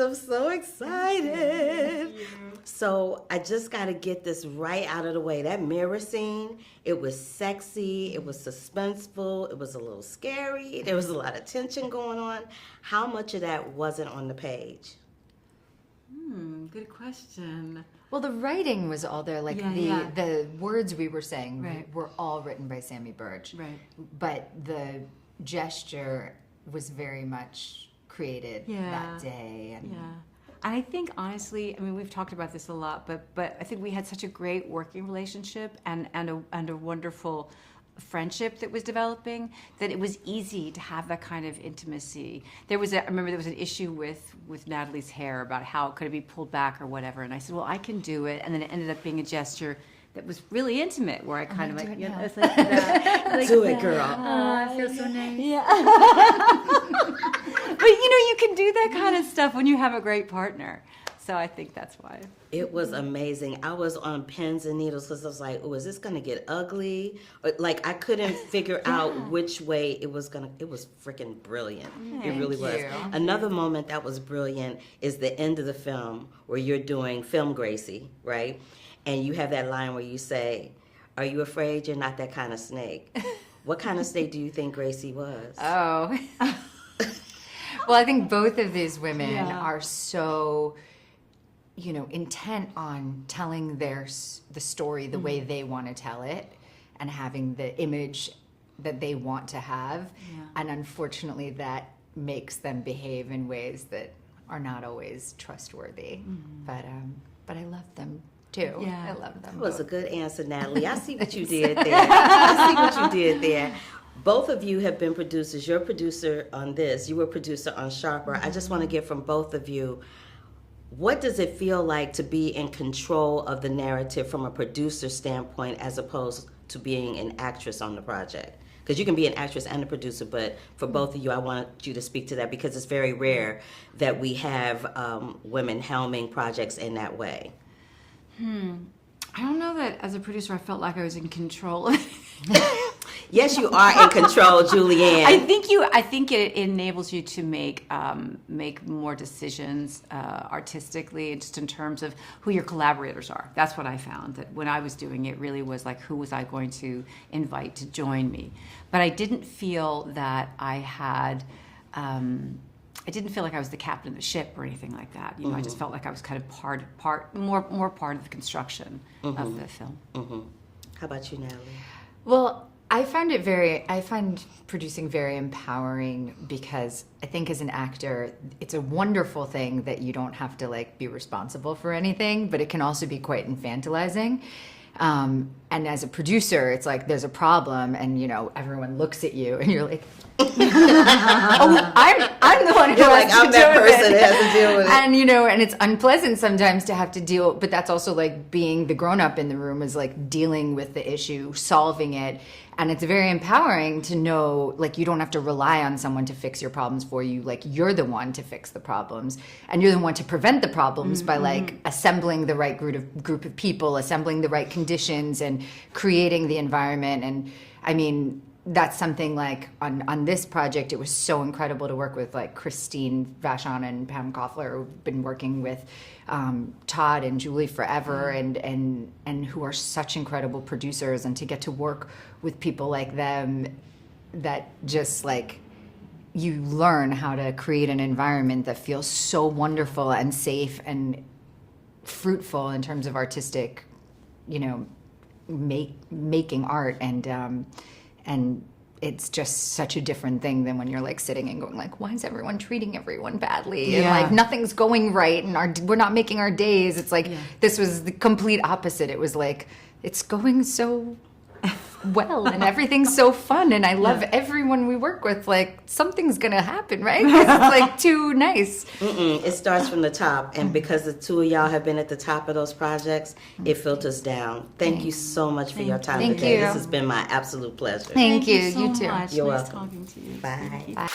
I'm so excited. So I just got to get this right out of the way. That mirror scene, it was sexy, it was suspenseful, it was a little scary, there was a lot of tension going on. How much of that wasn't on the page? Good question. Well, the writing was all there. Like the words we were saying were all written by Sammy Burge. Right. But the gesture was very much created that day. And And I think honestly, I mean, we've talked about this a lot, but I think we had such a great working relationship and a wonderful friendship that was developing that it was easy to have that kind of intimacy. I remember there was an issue with Natalie's hair about how could it be pulled back or whatever, and I said, well, I can do it, and then it ended up being a gesture that was really intimate, where I kind of like, it's like that, like do it, girl. Oh, I feel so nice. Yeah. But you can do that kind of stuff when you have a great partner. So I think that's why. It was amazing. I was on pins and needles because I was like, oh, is this going to get ugly? Or, like, I couldn't figure out which way it was going to. It was freaking brilliant. It really was. Another moment that was brilliant is the end of the film where you're doing Film Gracie, right? And you have that line where you say, are you afraid you're not that kind of snake? What kind of snake do you think Gracie was? Oh. Well, I think both of these women are so, intent on telling the story the way they want to tell it and having the image that they want to have. Yeah. And unfortunately, that makes them behave in ways that are not always trustworthy. Mm-hmm. But I love them too. Yeah. I love them. That was a good answer, Natalie. I see what you did there. I see what you did there. Both of you have been producers. You're a producer on this. You were a producer on Sharper. I just want to get from both of you, what does it feel like to be in control of the narrative from a producer standpoint as opposed to being an actress on the project? Because you can be an actress and a producer, but for both of you, I want you to speak to that because it's very rare that we have women helming projects in that way. I don't know that as a producer I felt like I was in control of it. Yes, you are in control, Julianne. I think it enables you to make more decisions artistically, just in terms of who your collaborators are. That's what I found, that when I was doing it, really was like, who was I going to invite to join me? But I didn't feel that I had. I didn't feel like I was the captain of the ship or anything like that. I just felt like I was kind of more part of the construction of the film. How about you, Natalie? Well, I find producing very empowering because I think as an actor, it's a wonderful thing that you don't have to be responsible for anything, but it can also be quite infantilizing. And as a producer, it's like there's a problem and, everyone looks at you and you're like, oh, I'm the one who has to I'm that person that has to deal with it. And, and it's unpleasant sometimes to have to deal, but that's also like being the grown-up in the room is like dealing with the issue, solving it. And it's very empowering to know, you don't have to rely on someone to fix your problems for you. You're the one to fix the problems. And you're the one to prevent the problems by, assembling the right group of people, assembling the right conditions, and creating the environment. And, I mean, that's something on this project, it was so incredible to work with, Christine Vachon and Pam Koffler, who've been working with Todd and Julie forever, and who are such incredible producers, and to get to work with people like them that just you learn how to create an environment that feels so wonderful and safe and fruitful in terms of artistic, making art, and it's just such a different thing than when you're sitting and going why is everyone treating everyone badly? And nothing's going right and we're not making our days. It's this was the complete opposite. It was it's going so well and everything's so fun and I love everyone we work with. Something's gonna happen, right? 'Cause it's too nice. It starts from the top, and because the two of y'all have been at the top of those projects, it filters down. Thank you so much for your time today. This has been my absolute pleasure. Thank you. So You too. Much. You're nice welcome. Talking to you. Bye. Bye.